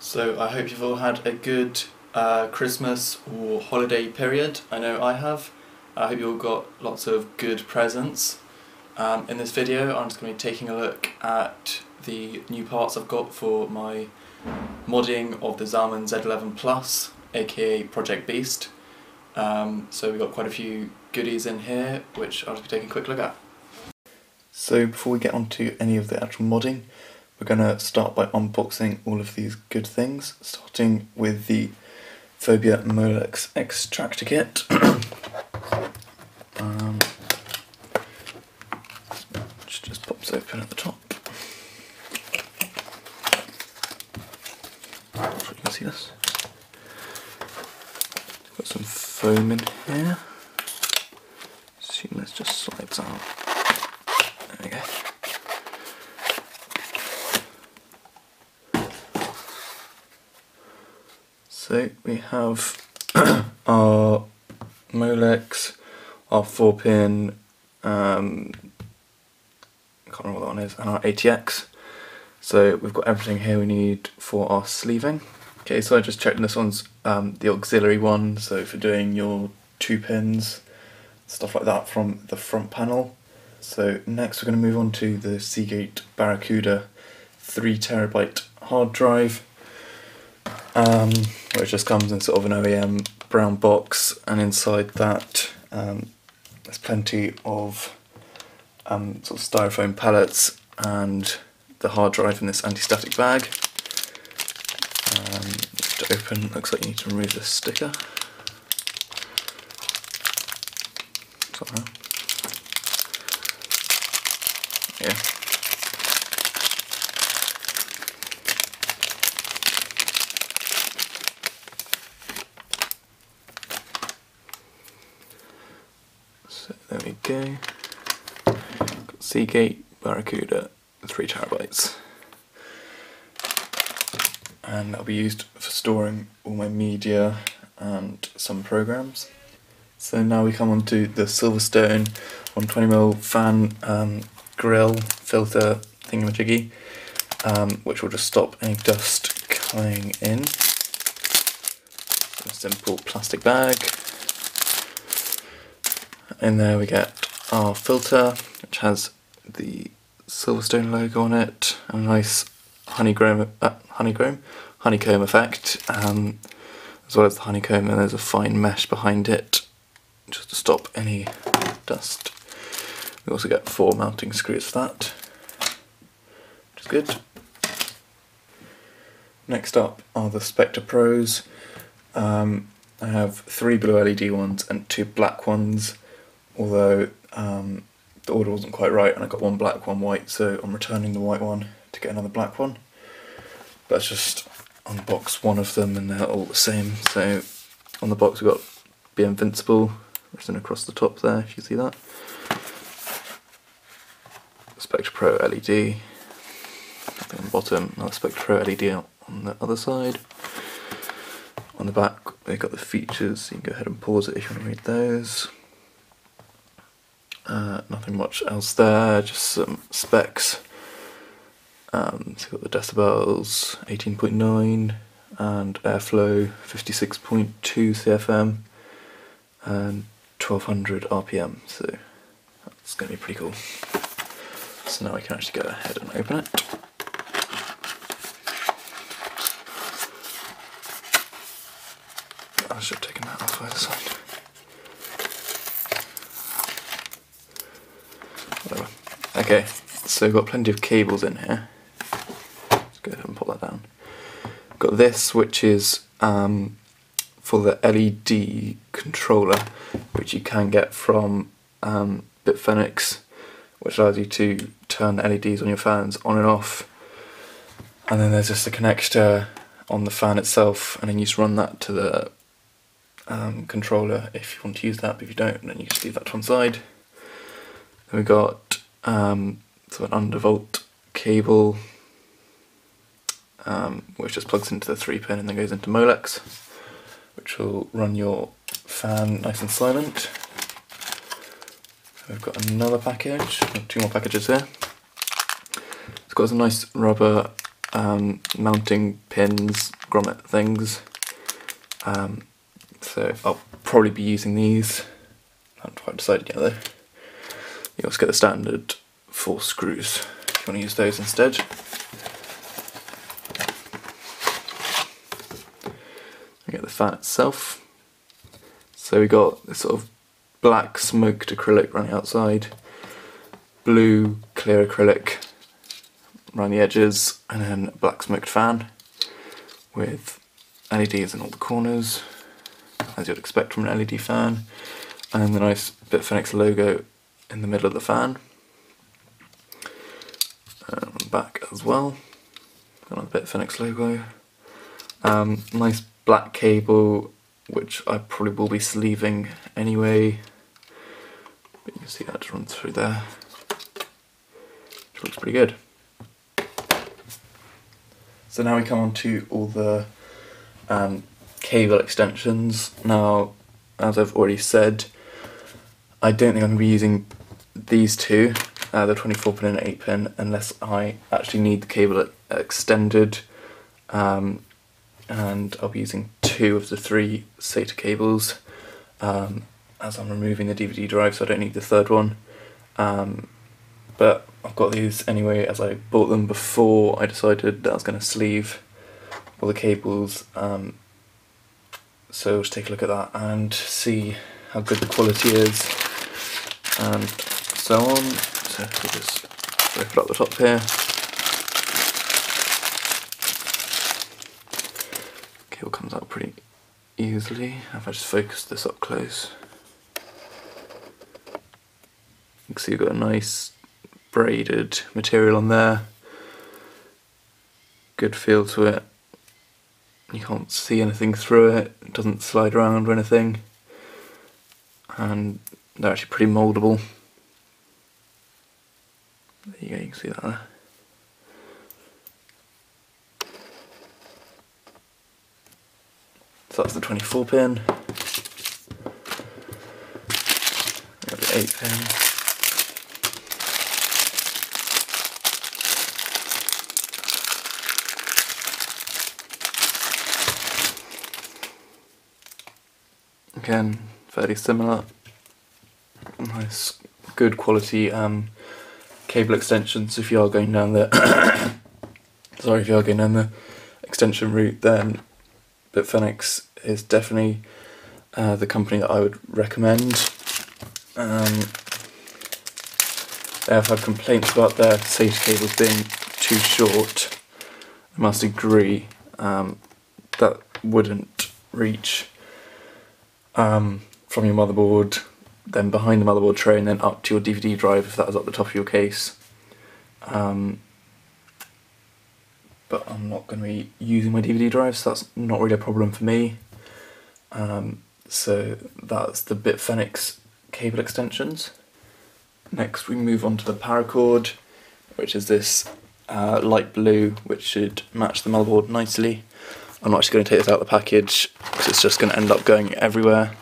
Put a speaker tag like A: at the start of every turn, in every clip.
A: So I hope you've all had a good Christmas or holiday period. I know I have. I hope you all got lots of good presents. In this video I'm just going to be taking a look at the new parts I've got for my modding of the Zalman Z11 Plus, aka Project Beast. So we've got quite a few goodies in here which I'll just be taking a quick look at. So before we get on to any of the actual modding, we're going to start by unboxing all of these good things, starting with the Phobia Molex extractor kit. Which just pops open at the top. Hopefully you can see this. Got some foam in here. Assume this just slides out. There we go. So we have our Molex, our 4-pin, I can't remember what that one is, and our ATX. So we've got everything here we need for our sleeving. Okay, so I just checked this one's the auxiliary one, so for doing your 2 pins, stuff like that from the front panel. So next we're going to move on to the Seagate Barracuda 3TB hard drive. Which just comes in sort of an OEM brown box, and inside that there's plenty of sort of styrofoam pellets and the hard drive in this anti-static bag. To open, looks like you need to remove the sticker somehow. Yeah. So there we go. Got Seagate Barracuda 3TB, and that'll be used for storing all my media and some programs. So now we come on to the Silverstone 120mm fan grill filter thingamajiggy, which will just stop any dust coming in. A simple plastic bag. In there we get our filter, which has the Silverstone logo on it, and a nice honeycomb effect, as well as the honeycomb, and there's a fine mesh behind it, just to stop any dust. We also get 4 mounting screws for that, which is good. Next up are the Spectre Pros. I have 3 blue LED ones and 2 black ones, although the order wasn't quite right and I got 1 black, 1 white, so I'm returning the white one to get another black one. But let's just unbox one of them and they're all the same. So on the box we've got Be Invincible written across the top there, if you see that. Spectre Pro LED, nothing on the bottom, another Spectre Pro LED on the other side. On the back we've got the features, so you can go ahead and pause it if you want to read those. Nothing much else there, just some specs. So you've got the decibels 18.9 and airflow 56.2 CFM and 1200 RPM, so that's going to be pretty cool. So now we can actually go ahead and open it. I should have taken that off either side. Whatever. Okay, so we've got plenty of cables in here. Let's go ahead and pop that down. Got this, which is for the LED controller, which you can get from Bitfenix, which allows you to turn the LEDs on your fans on and off. And then there's just a connector on the fan itself, and then you just run that to the controller if you want to use that, but if you don't, then you just leave that to one side. Then we've got an undervolt cable, which just plugs into the 3-pin and then goes into Molex, which will run your fan nice and silent. We've got another package, 2 more packages here. It's got some nice rubber mounting pins, grommet things. So I'll probably be using these. I haven't quite decided yet though. You also get the standard 4 screws if you want to use those instead. We get the fan itself. So we got this sort of black smoked acrylic around the outside, blue clear acrylic around the edges, and then a black smoked fan with LEDs in all the corners, as you'd expect from an LED fan, and then the nice Bitfinex logo in the middle of the fan. And on the back as well, got another Bitfinex logo. Nice black cable, which I probably will be sleeving anyway, but you can see that just runs through there, which looks pretty good. So now we come on to all the cable extensions. Now, as I've already said, I don't think I'm going to be using these two, the 24 pin and 8 pin, unless I actually need the cable extended, and I'll be using 2 of the 3 SATA cables, as I'm removing the DVD drive, so I don't need the third one. But I've got these anyway, as I bought them before I decided that I was going to sleeve all the cables, so let's take a look at that and see how good the quality is and so on. So we'll just rip it up the top here. Cable comes out pretty easily if I just focus this up close. You can see you've got a nice braided material on there, good feel to it. You can't see anything through it, it doesn't slide around or anything, and they're actually pretty mouldable. There you go, you can see that there. So that's the 24 pin, we have the 8 pin. Again, fairly similar. Nice, good quality cable extensions. If you are going down the if you are going down the extension route, then Bitfinex is definitely the company that I would recommend. They have had complaints about their SATA cables being too short. I must agree, that wouldn't reach from your motherboard, then behind the motherboard tray, and then up to your DVD drive if that was up the top of your case. But I'm not going to be using my DVD drive, so that's not really a problem for me. So that's the Bitfinex cable extensions. Next we move on to the paracord, which is this light blue, which should match the motherboard nicely. I'm not actually going to take this out of the package because it's just going to end up going everywhere.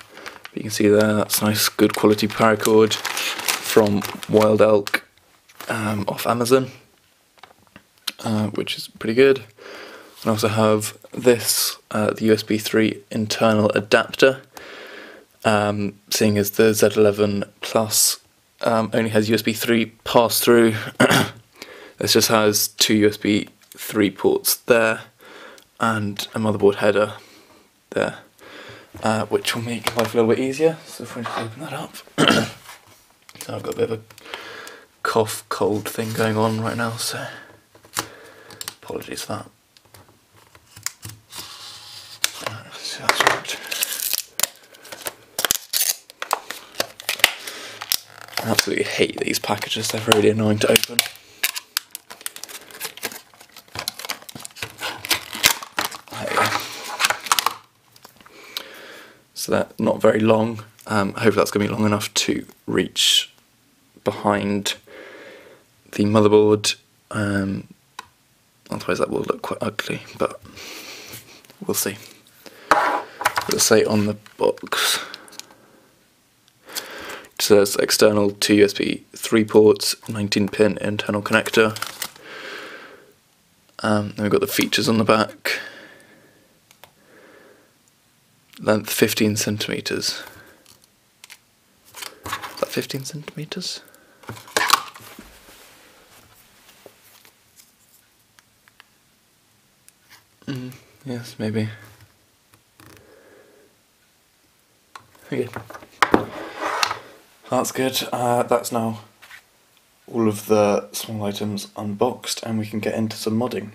A: But you can see there, that's nice, good quality paracord from Wild Elk off Amazon, which is pretty good. And I also have this, the USB 3 internal adapter, seeing as the Z11 Plus only has USB 3 pass-through. This just has 2 USB 3 ports there and a motherboard header there, which will make life a little bit easier. So if we just open that up, so I've got a bit of a cough cold thing going on right now, so apologies for that. So that's right. I absolutely hate these packages, they're really annoying to open. So that's not very long. Hopefully that's going to be long enough to reach behind the motherboard. Otherwise that will look quite ugly, but we'll see. It'll say on the box. It says external 2 USB 3 ports, 19 pin internal connector. Then we've got the features on the back. Length 15 centimetres. Is that 15 centimetres? Yes, maybe. Okay. That's good. That's now all of the small items unboxed, and we can get into some modding.